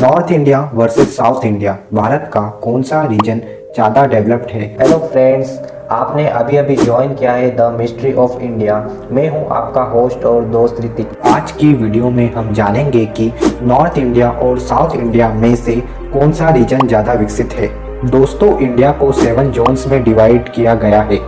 North India versus south India, Bharat का कौन सा रीजन ज़्यादा डेवलप्ड है? हेलो फ्रेंड्स, आपने अभी अभी ज्वाइन किया है द मिस्ट्री ऑफ इंडिया। मैं हूं आपका होस्ट और दोस्त ऋतिक। आज की वीडियो में हम जानेंगे कि नॉर्थ इंडिया और साउथ इंडिया में से कौन सा रीजन ज़्यादा विकसित है। दोस्तों, इंडिया को 7 जोन्स में डिवाइड किया गया है।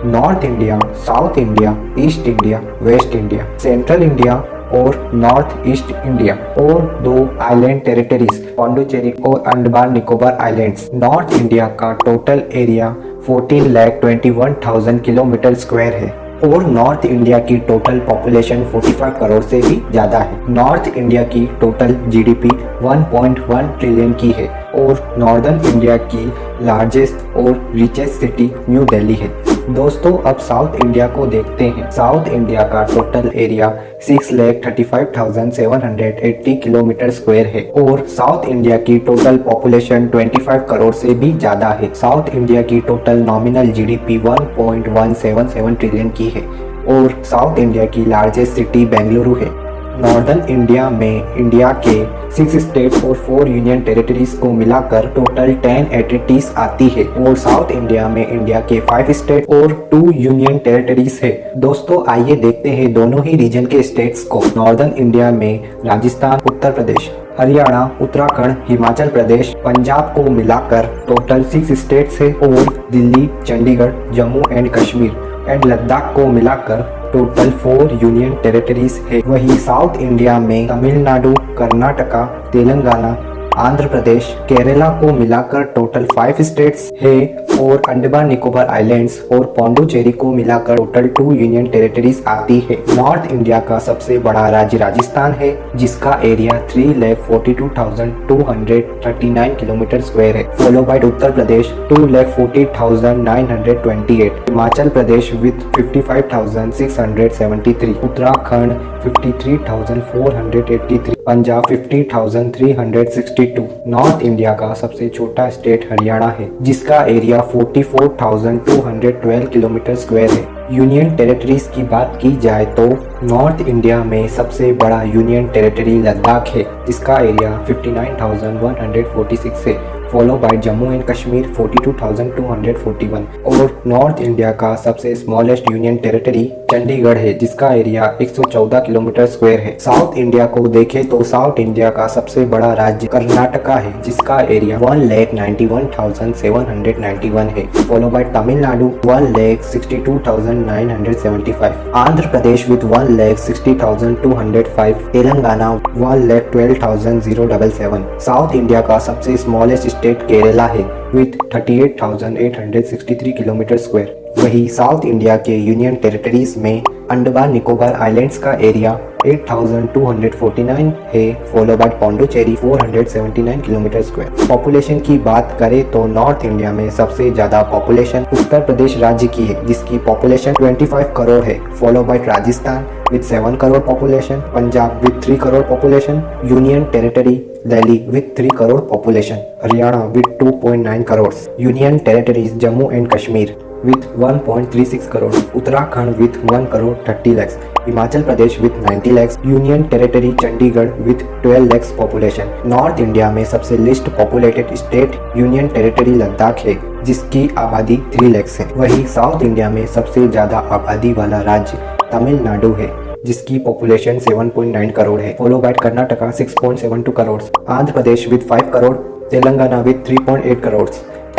North India, south India, east India, waste India, central India और नॉर्थ ईस्ट इंडिया, और 2 आइलैंड टेरिटरीज पौंडुचेरी और Andaman Nicobar islands. North India का टोटल एरिया 14,21,000 किलोमीटर स्क्वायर है और नॉर्थ इंडिया की टोटल पॉपुलेशन 45 करोड़ से भी ज्यादा है। नॉर्थ इंडिया की टोटल जीडीपी 1.1 ट्रिलियन की है और नॉर्दर्न इंडिया की लार्जेस्ट और रिचेस्ट सिटी न्यू दिल्ली है। दोस्तों, अब साउथ इंडिया को देखते हैं। साउथ इंडिया का टोटल एरिया 6,35,780 किलोमीटर स्क्वायर है और साउथ इंडिया की टोटल पॉपुलेशन 25 करोड़ से भी ज्यादा है। साउथ इंडिया की टोटल नॉमिनल जीडीपी 1.177 ट्रिलियन की है और साउथ इंडिया की लार्जेस्ट सिटी बेंगलुरु है। नॉर्दर्न इंडिया में इंडिया के 6 स्टेट और 4 यूनियन टेरिटरीज को मिलाकर टोटल 10 एंटिटीज आती है और साउथ इंडिया में इंडिया के 5 स्टेट और 2 यूनियन टेरिटरीज है। दोस्तों, आइए देखते हैं दोनों ही रीजन के स्टेट्स को। नॉर्दर्न इंडिया में राजस्थान, उत्तर प्रदेश, हरियाणा, उत्तराखंड, हिमाचल प्रदेश, पंजाब को मिलाकर टोटल 6 स्टेट्स है और दिल्ली, चंडीगढ़, जम्मू एंड कश्मीर एंड लद्दाख को मिलाकर टोटल 4 यूनियन टेरिटरीज है। वही साउथ इंडिया में तमिलनाडु, कर्नाटका, तेलंगाना, आंध्र प्रदेश, केरला को मिलाकर टोटल 5 स्टेट्स है और अंडमान निकोबार आइलैंड्स और पौंडुचेरी को मिलाकर टोटल 2 यूनियन टेरिटरीज आती है। नॉर्थ इंडिया का सबसे बड़ा राज्य राजस्थान है, जिसका एरिया 3,42,239 किलोमीटर स्क्वायर है, follow by Uttar Pradesh 2,40,928, Himachal Pradesh with 55,673, Uttarakhand 53,483, Punjab 50,362। North India का सबसे छोटा स्टेट हरियाणा है, जिसका एरिया 44,212 किलोमीटर स्क्वायर है। यूनियन टेरिटरीज की बात की जाए तो नॉर्थ इंडिया में सबसे बड़ा यूनियन टेरिटरी लद्दाख है, जिसका एरिया 59,146 है, follow by Jammu and Kashmir 42,241, और नॉर्थ इंडिया का सबसे स्मॉलेस्ट यूनियन टेरिटरी चंडीगढ़ है, जिसका एरिया 114 किलोमीटर स्क्वायर है। साउथ इंडिया को देखें तो साउथ इंडिया का सबसे बड़ा राज्य कर्नाटका है, जिसका एरिया 1,91,791 है, follow by Tamil Nadu 1,62,975, Andhra Pradesh with 1,60,205, Telangana 1,12,077। South India का सबसे स्मॉलेस्ट स्टेट केरला है विथ 38,863 किलोमीटर स्क्वायर। वही साउथ इंडिया के यूनियन टेरिटरीज में अंडमान निकोबार आइलैंड्स का एरिया 8,249 है, follow by Pondicherry 479 kilometre square. Population की बात करें तो नॉर्थ इंडिया में सबसे ज्यादा पॉपुलेशन उत्तर प्रदेश राज्य की है, जिसकी पॉपुलेशन 25 करोड़ है, follow by Rajasthan with 7 crore population, Punjab with 3 crore population, union territory Delhi with 3 crore population, Haryana with 2.9 crore, union territories Jammu and Kashmir with 1.36 crore, Uttarakhand with 1 crore 30 lakhs, Himachal Pradesh with 90 lakhs, union territory Chandigarh with 12 lakhs population. North India में सबसे list populated state union territory Ladakh है, जिसकी आबादी 3 lakhs है। वही south India में सबसे ज्यादा आबादी वाला राज्य तमिलनाडु है, जिसकी पॉपुलेशन 7.9 करोड़ है, follow by Karnataka 6.72 crore, Andhra Pradesh with 5 crore, Telangana with 3.8 crore,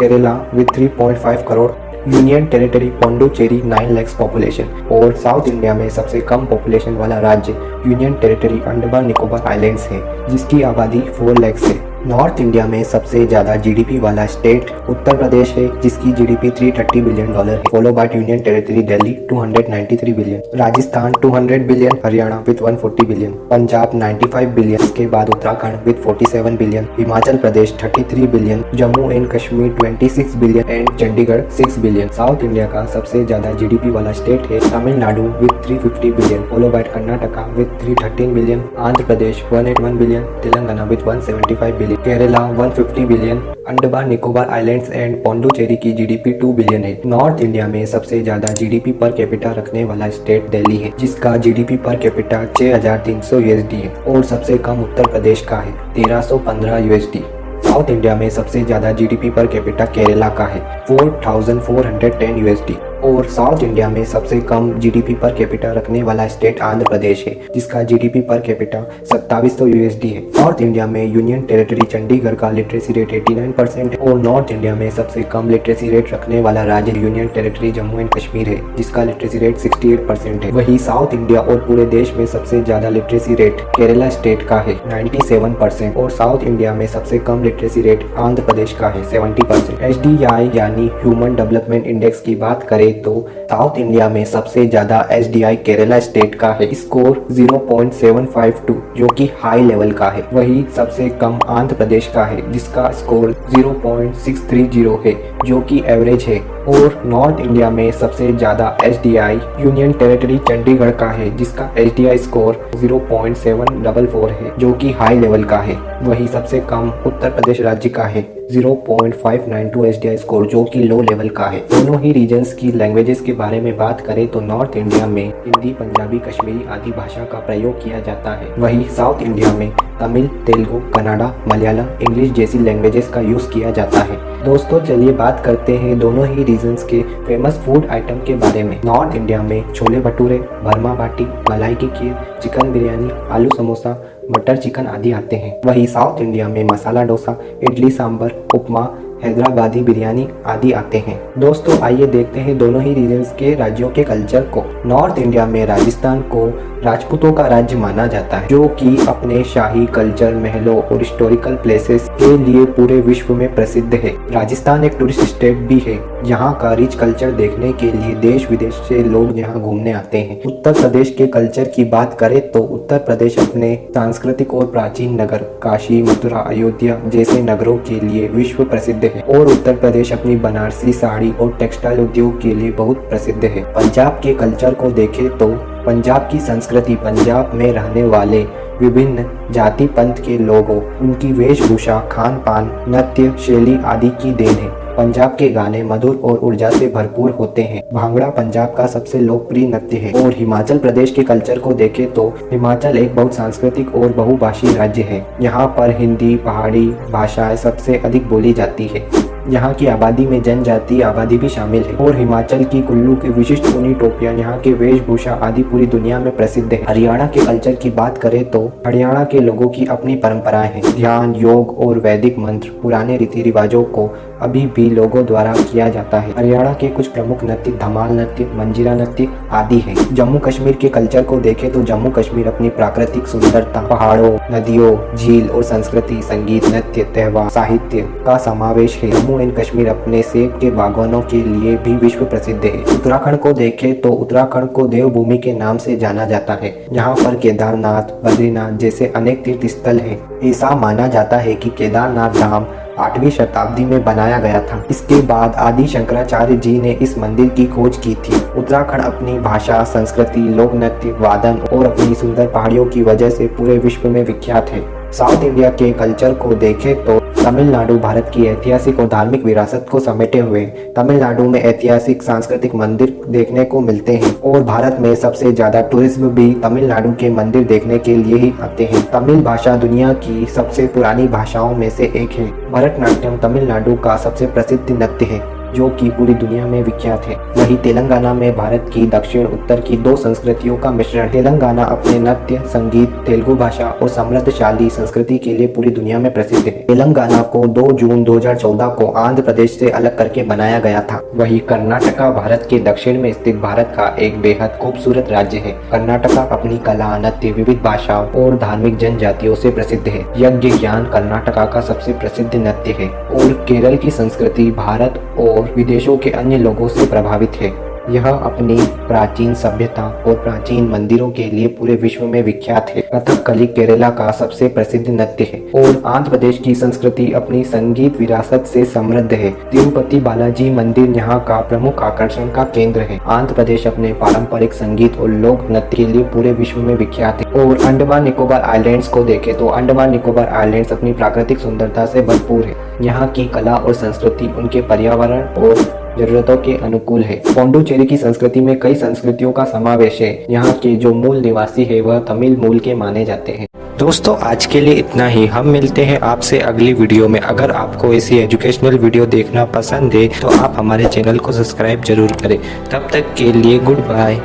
Kerala with 3.5 crore, union territory Pondicherry 9 lakhs population, और साउथ इंडिया में सबसे कम पॉपुलेशन वाला राज्य union territory Andaman Nicobar islands है, जिसकी आबादी 4 lakhs है। नॉर्थ इंडिया में सबसे ज्यादा जीडीपी वाला स्टेट उत्तर प्रदेश है, जिसकी जीडीपी $330 बिलियन है, follow by union territory Delhi 293 billion, Rajasthan 200 billion, Haryana with 140 billion, Punjab 95 billion, इसके बाद Uttarakhand with 47 billion, Himachal Pradesh 33 billion, Jammu and Kashmir 26 billion and Chandigarh 6 billion. South India का सबसे ज्यादा जीडीपी वाला स्टेट है Tamil Nadu with 350 billion, follow by Karnataka with 313 billion, Andhra Pradesh 181 billion, Telangana with 175 billion, billion, Kerala 150 billion, Andaman Nicobar islands and Pondicherry की GDP 2 billion है। North India में सबसे ज्यादा जीडीपी पर कैपिटा रखने वाला स्टेट दिल्ली है, जिसका जीडीपी पर कैपिटा 6300 यूएसडी है और सबसे कम उत्तर प्रदेश का है 1315 यूएसडी। साउथ इंडिया में सबसे ज्यादा जीडीपी पर कैपिटा केरला का है 4410 यूएसडी और साउथ इंडिया में सबसे कम जीडीपी पर कैपिटा रखने वाला स्टेट आंध्र प्रदेश है, जिसका जीडीपी पर कैपिटा 2700 यूएसडी है। नॉर्थ इंडिया में यूनियन टेरिटरी चंडीगढ़ का लिटरेसी रेट 89% है और नॉर्थ इंडिया में सबसे कम लिटरेसी रेट रखने वाला राज्य union territory Jammu and Kashmir है, जिसका लिटरेसी रेट 68% है। वही साउथ इंडिया और पूरे देश में सबसे ज्यादा लिटरेसी रेट केरला स्टेट का है 97% और साउथ इंडिया में सबसे कम लिटरेसी रेट आंध्र प्रदेश का है 70%। एचडीआई यानी ह्यूमन डेवलपमेंट इंडेक्स की बात करें तो साउथ इंडिया में सबसे ज्यादा एचडीआई केरला स्टेट का है, स्कोर 0.752 जो कि हाई लेवल का है। वही सबसे कम आंध्र प्रदेश का है, जिसका स्कोर 0.630 है जो कि एवरेज है। और नॉर्थ इंडिया में सबसे ज्यादा एचडीआई यूनियन टेरिटरी चंडीगढ़ का है, जिसका एचडीआई स्कोर 0.744 है जो कि हाई लेवल का है। वही सबसे कम उत्तर प्रदेश राज्य का है 0.592 एचडीआई स्कोर जो कि लो लेवल का है। दोनों ही रीजन्स की लैंग्वेजेस के बारे में बात करें तो नॉर्थ इंडिया में हिंदी, पंजाबी, कश्मीरी आदि भाषा का प्रयोग किया जाता है। वही साउथ इंडिया में तमिल, तेलुगु, कन्नड़ा, मलयालम, इंग्लिश जैसी लैंग्वेजेस का यूज किया जाता है। दोस्तों चलिए बात करते हैं दोनों ही रीजन्स के फेमस फूड आइटम के बारे में। नॉर्थ इंडिया में छोले भटूरे, भरमा बाटी, मलाई की खीर, चिकन बिरयानी, आलू समोसा, बटर चिकन आदि आते हैं। वही साउथ इंडिया में मसाला डोसा, इडली सांभर, उपमा, हैदराबादी बिरयानी आदि आते हैं। दोस्तों आइए देखते हैं दोनों ही रीजन्स के राज्यों के कल्चर को। नॉर्थ इंडिया में राजस्थान को राजपूतों का राज्य माना जाता है, जो कि अपने शाही कल्चर, महलों और हिस्टोरिकल प्लेसेस के लिए पूरे विश्व में प्रसिद्ध है। राजस्थान एक टूरिस्ट स्टेट भी है। यहाँ का रिच कल्चर देखने के लिए देश विदेश से लोग यहाँ घूमने आते हैं। उत्तर प्रदेश के कल्चर की बात करें तो उत्तर प्रदेश अपने सांस्कृतिक और प्राचीन नगर काशी, मथुरा, अयोध्या जैसे नगरों के लिए विश्व प्रसिद्ध है और उत्तर प्रदेश अपनी बनारसी साड़ी और टेक्सटाइल उद्योग के लिए बहुत प्रसिद्ध है। पंजाब के कल्चर को देखें तो पंजाब की संस्कृति पंजाब में रहने वाले विभिन्न जाति पंथ के लोगों, उनकी वेशभूषा, खान पान, नृत्य शैली आदि की देन है। पंजाब के गाने मधुर और ऊर्जा से भरपूर होते हैं। भांगड़ा पंजाब का सबसे लोकप्रिय नृत्य है। और हिमाचल प्रदेश के कल्चर को देखें तो हिमाचल एक बहुत सांस्कृतिक और बहुभाषी राज्य है। यहाँ पर हिंदी, पहाड़ी भाषाएं सबसे अधिक बोली जाती है। यहाँ की आबादी में जनजातीय आबादी भी शामिल है और हिमाचल की कुल्लू की विशिष्ट ऊनी टोपियां, यहाँ के वेशभूषा आदि पूरी दुनिया में प्रसिद्ध है। हरियाणा के कल्चर की बात करें तो हरियाणा के लोगों की अपनी परंपराएं हैं। ध्यान, योग और वैदिक मंत्र, पुराने रीति रिवाजों को अभी भी लोगों द्वारा किया जाता है। हरियाणा के कुछ प्रमुख नृत्य धमाल नृत्य, मंजीरा नृत्य आदि है। जम्मू कश्मीर के कल्चर को देखें तो जम्मू कश्मीर अपनी प्राकृतिक सुंदरता, पहाड़ों, नदियों, झील और संस्कृति, संगीत, नृत्य, त्योहार, साहित्य का समावेश है। जम्मू एंड कश्मीर अपने सेब के बागवानों के लिए भी विश्व प्रसिद्ध है। उत्तराखंड को देखें तो उत्तराखंड को देवभूमि के नाम से जाना जाता है। यहाँ पर केदारनाथ, बद्रीनाथ जैसे अनेक तीर्थ स्थल है। ऐसा माना जाता है कि केदारनाथ धाम 8वीं शताब्दी में बनाया गया था। इसके बाद आदि शंकराचार्य जी ने इस मंदिर की खोज की थी। उत्तराखंड अपनी भाषा, संस्कृति, लोक नृत्य, वादन और अपनी सुंदर पहाड़ियों की वजह से पूरे विश्व में विख्यात है। साउथ इंडिया के कल्चर को देखें तो तमिलनाडु भारत की ऐतिहासिक और धार्मिक विरासत को समेटे हुए। तमिलनाडु में ऐतिहासिक सांस्कृतिक मंदिर देखने को मिलते हैं और भारत में सबसे ज्यादा टूरिज्म भी तमिलनाडु के मंदिर देखने के लिए ही आते हैं। तमिल भाषा दुनिया की सबसे पुरानी भाषाओं में से एक है। भरतनाट्यम तमिलनाडु का सबसे प्रसिद्ध नृत्य है जो कि पूरी दुनिया में विख्यात है। वही तेलंगाना में भारत की दक्षिण उत्तर की दो संस्कृतियों का मिश्रण। तेलंगाना अपने नृत्य, संगीत, तेलुगु भाषा और समृद्धशाली संस्कृति के लिए पूरी दुनिया में प्रसिद्ध है। तेलंगाना को 2 जून 2014 को आंध्र प्रदेश से अलग करके बनाया गया था। वही कर्नाटका भारत के दक्षिण में स्थित भारत का एक बेहद खूबसूरत राज्य है। कर्नाटका अपनी कला, नृत्य, विविध भाषाओं और धार्मिक जनजातियों से प्रसिद्ध है। यज्ञ ज्ञान कर्नाटका का सबसे प्रसिद्ध नृत्य है और केरल की संस्कृति भारत और विदेशों के अन्य लोगों से प्रभावित है। यह अपनी प्राचीन सभ्यता और प्राचीन मंदिरों के लिए पूरे विश्व में विख्यात है। कथकली केरला का सबसे प्रसिद्ध नृत्य है और आंध्र प्रदेश की संस्कृति अपनी संगीत विरासत से समृद्ध है। तिरुपति बालाजी मंदिर यहाँ का प्रमुख आकर्षण का केंद्र है। आंध्र प्रदेश अपने पारंपरिक संगीत और लोक नृत्य के लिए पूरे विश्व में विख्यात है। और अंडमान निकोबार आइलैंड्स को देखें तो अंडमान निकोबार आइलैंड्स अपनी प्राकृतिक सुंदरता से भरपूर है। यहाँ की कला और संस्कृति उनके पर्यावरण और जरूरतों के अनुकूल है। पौंडुचेरी की संस्कृति में कई संस्कृतियों का समावेश है। यहाँ के जो मूल निवासी है वह तमिल मूल के माने जाते हैं। दोस्तों आज के लिए इतना ही। हम मिलते हैं आपसे अगली वीडियो में। अगर आपको ऐसी एजुकेशनल वीडियो देखना पसंद है तो आप हमारे चैनल को सब्सक्राइब जरूर करें। तब तक के लिए गुड बाय।